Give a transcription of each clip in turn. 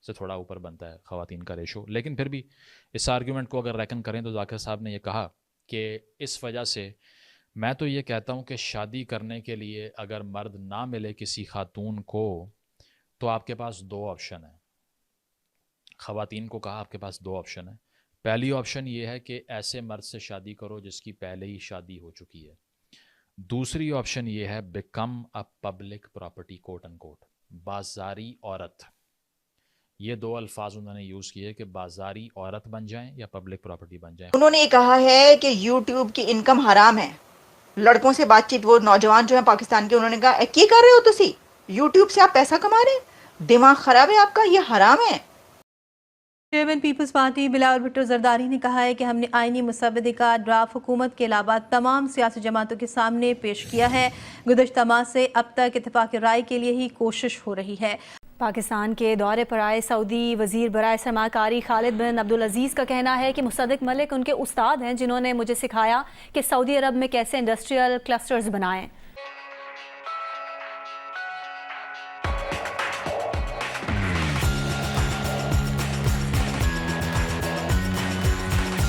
سے تھوڑا اوپر بنتا ہے خواتین کا ریشو. لیکن پھر بھی اس آرگیومنٹ کو اگر ریکن کریں تو ذاکر صاحب نے یہ کہا کہ اس وجہ سے میں تو یہ کہتا ہوں کہ شادی کرنے کے لیے اگر مرد نہ ملے کسی خاتون کو تو آپ کے پاس دو آپشن ہیں. خواتین کو کہا آپ کے پاس دو آپشن ہیں. پہلی آپشن یہ ہے کہ ایسے مرد سے شادی کرو جس کی پہلے ہی شادی ہو چکی ہے. دوسری آپشن یہ ہے بیکم اے پبلک پراپرٹی کوٹ ان کوٹ, بازاری عورت. یہ دو الفاظ انہوں نے یوز کیے کہ بازاری عورت بن جائیں یا پبلک پراپرٹی بن جائیں. انہوں نے یہ کہا ہے کہ یوٹیوب کی انکم حرام ہے. لڑکوں سے بات چیت, وہ نوجوان جو ہیں پاکستان کے, انہوں نے کہا کی کر رہے ہو تسی, یوٹیوب سے آپ پیسہ کما رہے ہیں, دماغ خراب ہے آپ کا, یہ حرام ہے. چیئرمین پیپلز پارٹی بلاول بھٹو زرداری نے کہا ہے کہ ہم نے آئینی مسودے کا ڈرافٹ حکومت کے علاوہ تمام سیاسی جماعتوں کے سامنے پیش کیا ہے. گزشتہ ماہ سے اب تک اتفاق رائے کے لیے ہی کوشش ہو رہی ہے. پاکستان کے دورے پر آئے سعودی وزیر برائے سرمایہ کاری خالد بن عبدالعزیز کا کہنا ہے کہ مصدق ملک ان کے استاد ہیں جنہوں نے مجھے سکھایا کہ سعودی عرب میں کیسے انڈسٹریل کلسٹرز بنائیں.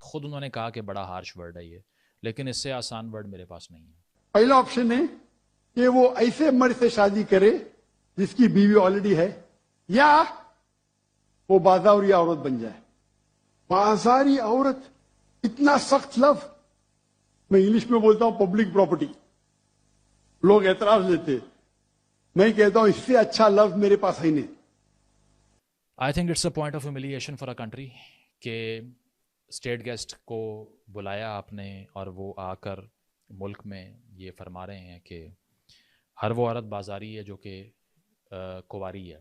خود انہوں نے کہا کہ بڑا ہارش ورڈ ہے یہ, لیکن اس سے آسان ورڈ میرے پاس نہیں ہے. پہلا آپشن ہے کہ وہ ایسے مرد سے شادی کرے جس کی بیوی آلریڈی ہے, یا وہ بازاری عورت بن جائے. بازاری عورت اتنا سخت لفظ, میں انگلش میں بولتا ہوں پبلک پراپرٹی, لوگ اعتراض لیتے, میں کہتا ہوں اس سے اچھا لفظ میرے پاس ہے نہیں. I think it's a point of humiliation for a country کہ اسٹیٹ گیسٹ کو بلایا آپ نے اور وہ آ کر ملک میں یہ فرما رہے ہیں کہ ہر وہ عورت بازاری ہے جو کہ کنواری ہے,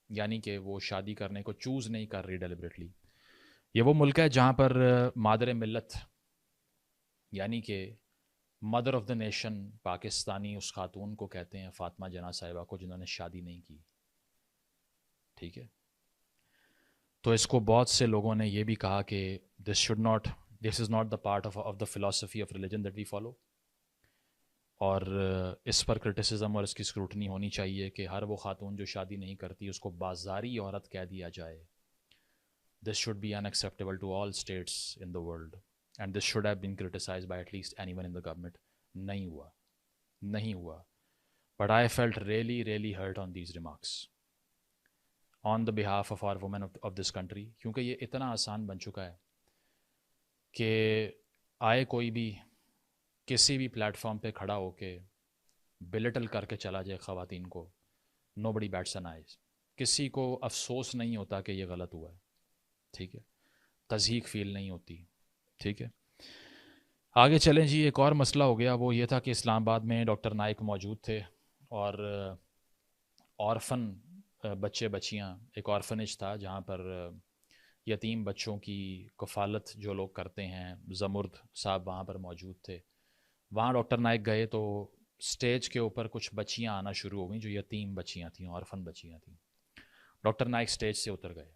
یعنی کہ وہ شادی کرنے کو چوز نہیں کر رہی ڈیلیبریٹلی. یہ وہ ملک ہے جہاں پر مادر ملت یعنی کہ mother of the nation Pakistani اس خاتون کو کہتے ہیں فاطمہ جناح صاحبہ کو, جنہوں نے شادی نہیں کی. ٹھیک ہے, تو اس کو بہت سے لوگوں نے یہ بھی کہا کہ this is not the part of the philosophy of religion that we follow, اور اس پر کرٹیسزم اور اس کی اسکروٹنی ہونی چاہیے کہ ہر وہ خاتون جو شادی نہیں کرتی اس کو بازاری عورت کہہ دیا جائے. This should be in acceptable to all states in the world and this should have been criticised by at least any one in the government. نہیں ہوا. But I felt really hurt on these remarks on the behalf of our women of this country, کیونکہ یہ اتنا آسان بن چکا ہے کہ آئے کوئی بھی کسی بھی پلیٹ فارم پہ کھڑا ہو کے بلٹل کر کے چلا جائے خواتین کو. نو بڈی بیٹس این آئیز. کسی کو افسوس نہیں ہوتا کہ یہ غلط ہوا ہے. ٹھیک ہے, تضحیق فیل نہیں ہوتی. ٹھیک ہے, آگے چلیں جی. ایک اور مسئلہ ہو گیا, وہ یہ تھا کہ اسلام آباد میں ڈاکٹر نائک موجود تھے اور آرفن بچے بچیاں, ایک آرفنیج تھا جہاں پر یتیم بچوں کی کفالت جو لوگ کرتے ہیں, زمرد صاحب وہاں پر موجود تھے. وہاں ڈاکٹر نائک گئے تو سٹیج کے اوپر کچھ بچیاں آنا شروع ہو گئیں جو یتیم بچیاں تھیں, آرفن بچیاں تھیں. ڈاکٹر نائک سٹیج سے اتر گئے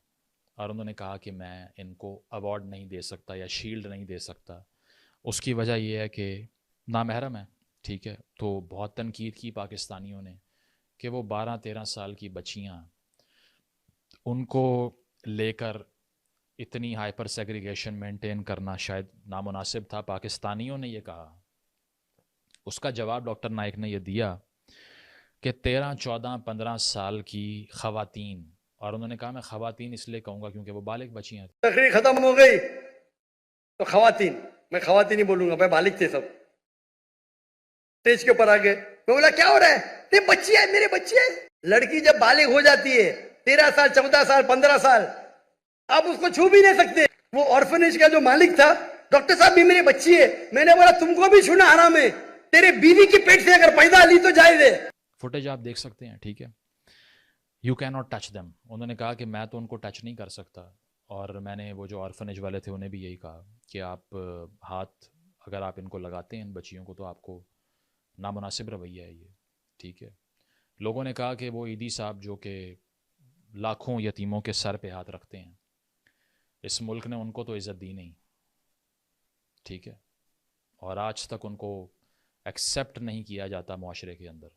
اور انہوں نے کہا کہ میں ان کو ایوارڈ نہیں دے سکتا یا شیلڈ نہیں دے سکتا. اس کی وجہ یہ ہے کہ نامحرم ہے. ٹھیک ہے, تو بہت تنقید کی پاکستانیوں نے کہ وہ 12-13 سال کی بچیاں, ان کو لے کر اتنی ہائپر سیگریگیشن مینٹین کرنا شاید نامناسب تھا. پاکستانیوں نے یہ کہا. اس کا جواب ڈاکٹر نائک نے یہ دیا کہ 13, 14, 15 سال کی خواتین, اور انہوں نے کہا میں خواتین اس لیے کہوں گا کیونکہ وہ بالغ بچیاں تھیں. تقریر ختم ہو گئی تو خواتین, میں خواتین ہی بولوں گا, میں بالغ تھے سب. اسٹیج کے اوپر آگے میں بولا کیا ہو رہا ہے, یہ بچی ہے, میرے بچی ہے. لڑکی جب بالغ ہو جاتی ہے 13 سال 14 سال 15 سال, آپ اس کو چھو بھی نہیں سکتے. وہ آرفنیج کا جو مالک تھا, ڈاکٹر صاحب بھی میری بچی ہے. میں نے بولا تم کو بھی چھونا حرام ہے, تیرے بیوی کی پیٹ سے اگر پیدا لی تو جائز ہے. فوٹیج آپ دیکھ سکتے ہیں. ٹھیک ہے, you can not touch them. انہوں نے کہا کہ میں تو ان کو ٹچ نہیں کر سکتا, اور میں نے وہ جو آرفنیج والے تھے انہیں بھی یہی کہا کہ آپ ہاتھ اگر آپ ان کو لگاتے ہیں ان بچیوں کو تو آپ کو نامناسب رویہ ہے یہ. ٹھیک ہے, لوگوں نے کہا کہ وہ عیدی صاحب جو کہ لاکھوں یتیموں کے سر پہ ہاتھ رکھتے ہیں, اس ملک نے ان کو تو عزت دی نہیں. ٹھیک ہے, اور آج تک ان کو ایکسیپٹ نہیں کیا جاتا معاشرے کے اندر.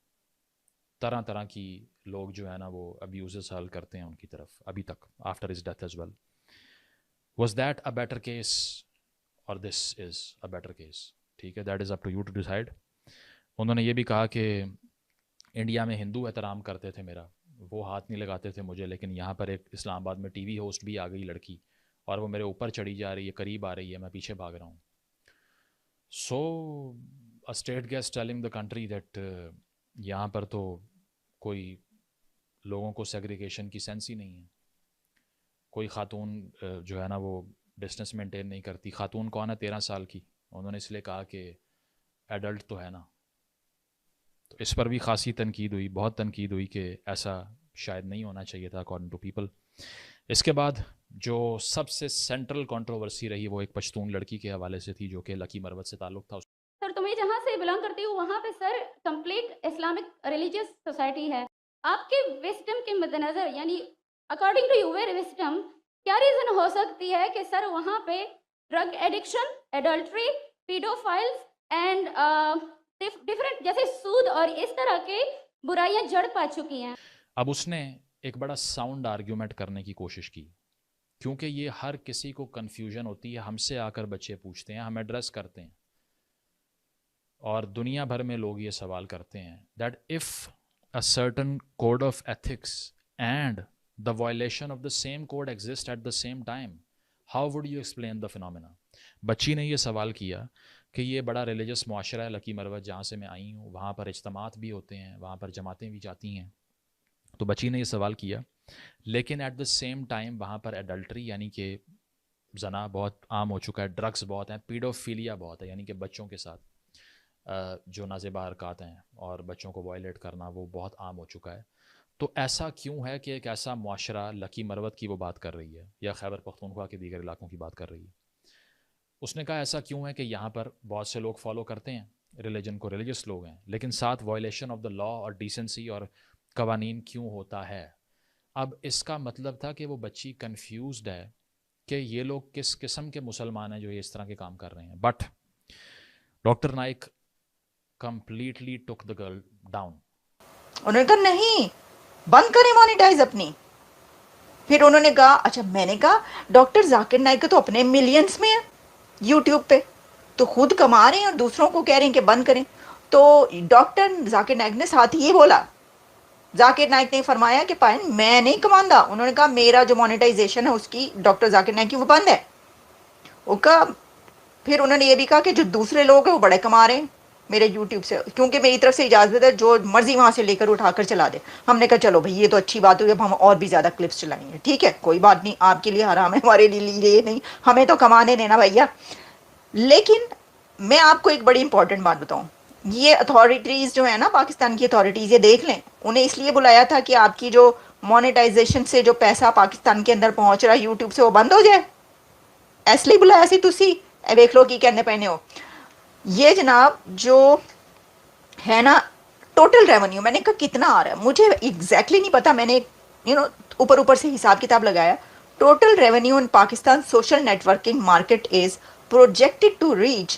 طرح طرح کی لوگ جو ہے نا وہ ابیوزز حل کرتے ہیں ان کی طرف ابھی تک after his death as well. Was that a better case اور this is a better case? ٹھیک ہے, that is up to you to decide. انہوں نے یہ بھی کہا کہ انڈیا میں ہندو احترام کرتے تھے میرا, وہ ہاتھ نہیں لگاتے تھے مجھے, لیکن یہاں پر ایک اسلام آباد میں ٹی وی ہوسٹ بھی آ گئی لڑکی, اور وہ میرے اوپر چڑھی جا رہی ہے, قریب آ رہی ہے, میں پیچھے بھاگ رہا ہوں. So a state guest telling the country that یہاں پر تو کوئی لوگوں کو سیگریگیشن کی سینس ہی نہیں ہے. کوئی خاتون جو ہے نا وہ ڈسٹینس مینٹین نہیں کرتی. خاتون کون ہے؟ 13 سال کی. انہوں نے اس لیے کہا کہ ایڈلٹ تو ہے نا. تو اس پر بھی خاصی تنقید ہوئی, بہت تنقید ہوئی کہ ایسا شاید نہیں ہونا چاہیے تھا اکارڈنگ ٹو پیپل. اس کے بعد جو سب سے سینٹرل کنٹروورسی رہی وہ ایک پشتون لڑکی کے حوالے سے تھی جو کہ لکی مروت سے تعلق تھا. سر تو میں جہاں سے بلانگ کرتی ہوں وہاں پہ sir complete Islamic religious society ہے. آپ کے وسڈم کے مد نظر یعنی اکارڈنگ ٹو یور وسڈم کیا ریزن ہو سکتی ہے کہ سر وہاں پہ drug addiction, adultery, paedophiles and different جیسے سود اور اس طرح کے برائیاں جڑ پا چکی ہیں. اب اس نے ایک بڑا ساؤنڈ آرگیومنٹ کرنے کی کوشش کی, کیونکہ یہ ہر کسی کو کنفیوژن ہوتی ہے. ہم سے آ کر بچے پوچھتے ہیں, ہم ایڈریس کرتے ہیں, اور دنیا بھر میں لوگ یہ سوال کرتے ہیں that if a certain code of ethics and the violation of the same code exists at the same time, how would you explain the phenomena? بچی نے یہ سوال کیا کہ یہ بڑا ریلیجس معاشرہ ہے لکی مروت جہاں سے میں آئی ہوں, وہاں پر اجتماعات بھی ہوتے ہیں, وہاں پر جماعتیں بھی جاتی ہیں. تو بچی نے یہ سوال کیا, لیکن ایٹ دا سیم ٹائم وہاں پر ایڈلٹری یعنی کہ زنا بہت عام ہو چکا ہے, ڈرگس بہت ہیں, پیڈوفیلیا بہت ہے یعنی کہ بچوں کے ساتھ جو نازیبہ حرکات ہیں اور بچوں کو وائلیٹ کرنا وہ بہت عام ہو چکا ہے. تو ایسا کیوں ہے کہ ایک ایسا معاشرہ لکی مروت کی وہ بات کر رہی ہے یا خیبر پختونخوا کے دیگر علاقوں کی بات کر رہی ہے؟ اس نے کہا ایسا کیوں ہے کہ یہاں پر بہت سے لوگ فالو کرتے ہیں ریلیجن کو, ریلیجس لوگ ہیں, لیکن ساتھ وائلیشن آف دا لا اور ڈیسنسی اور قوانین کیوں ہوتا ہے. اب اس کا مطلب تھا کہ وہ بچی کنفیوزڈ ہے کہ یہ لوگ کس قسم کے مسلمان ہیں جو یہ اس طرح کے کام کر رہے ہیں. But doctor Naik completely took the girl down. انہوں نے کہا نہیں, بند کریں مانیٹائز اپنی. پھر انہوں نے کہا اچھا, میں نے کہا ڈاکٹر ذاکر نائک تو اپنے ملینز میں ہیں یوٹیوب پہ, تو خود کما رہے ہیں اور دوسروں کو کہہ رہے ہیں کہ بند کریں. تو ڈاکٹر ذاکر نائک نے ساتھ یہ بولا, ذاکر نائک نے فرمایا کہ پائن میں نہیں کماندا. انہوں نے کہا میرا جو مانیٹائزیشن ہے اس کی ڈاکٹر ذاکر نائک کی وہ بند ہے. وہ کہا, پھر انہوں نے یہ بھی کہا کہ جو دوسرے لوگ ہیں وہ بڑے کما رہے ہیں میرے یوٹیوب سے, کیونکہ میری طرف سے اجازت ہے جو مرضی وہاں سے لے کر اٹھا کر چلا دے. ہم نے کہا چلو بھائی یہ تو اچھی بات ہوئی, اب ہم اور بھی زیادہ کلپس چلائیں گے. ٹھیک ہے, کوئی بات نہیں, آپ کے لیے حرام ہے, ہمارے لیے یہ نہیں, ہمیں تو کمانے دینا بھیا. لیکن میں آپ کو ایک بڑی امپورٹنٹ بات بتاؤں, یہ اتھارٹیز جو ہیں نا پاکستان کی اتھارٹیز, یہ دیکھ لیں, انہیں اس لیے بلایا تھا کہ آپ کی جو مونیٹائزیشن سے جو پیسہ پاکستان کے اندر پہنچ رہا ہے یوٹیوب سے وہ بند ہو جائے. اس لیے بلایا سی تسی دیکھ لو کی کہنے پہنے ہو. یہ جناب جو ہے نا ٹوٹل ریونیو, میں نے کہا کتنا آ رہا ہے, مجھے ایگزیکٹلی نہیں پتا, میں نے اوپر سے حساب کتاب لگایا. Total revenue in Pakistan social networking market is projected to reach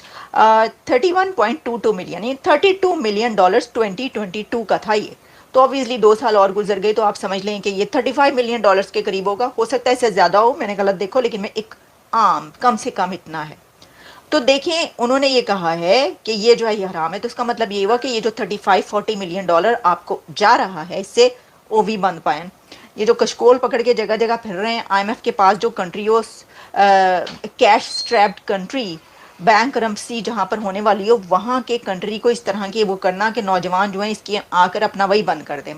31.22 million, یعنی $32 ملین 2022 کا تھا یہ. تو obviously 2 سال اور گزر گئے تو آپ سمجھ لیں کہ یہ $35 ملین کے قریب ہوگا. ہو سکتا ہے اس سے زیادہ ہو, میں نے غلط دیکھو, لیکن میں ایک عام کم سے کم اتنا ہے. تو دیکھیں انہوں نے یہ کہا ہے کہ یہ جو ہے یہ حرام ہے, تو اس کا مطلب یہ ہوا کہ یہ جو $35-40 ملین آپ کو جا رہا ہے اس سے وہ بھی بند پائیں. یہ جو کشکول پکڑ کے جگہ جگہ پھر رہے ہیں, آئی ایم ایف کے پاس جو کنٹریوں کیش اسٹریپڈ کنٹری بینک کرمسی جہاں پر ہونے والی ہو, وہاں کے کنٹری کو اس طرح کی وہ کرنا کہ نوجوان جو ہیں اس کی آ کر اپنا وہی بند کر دیں.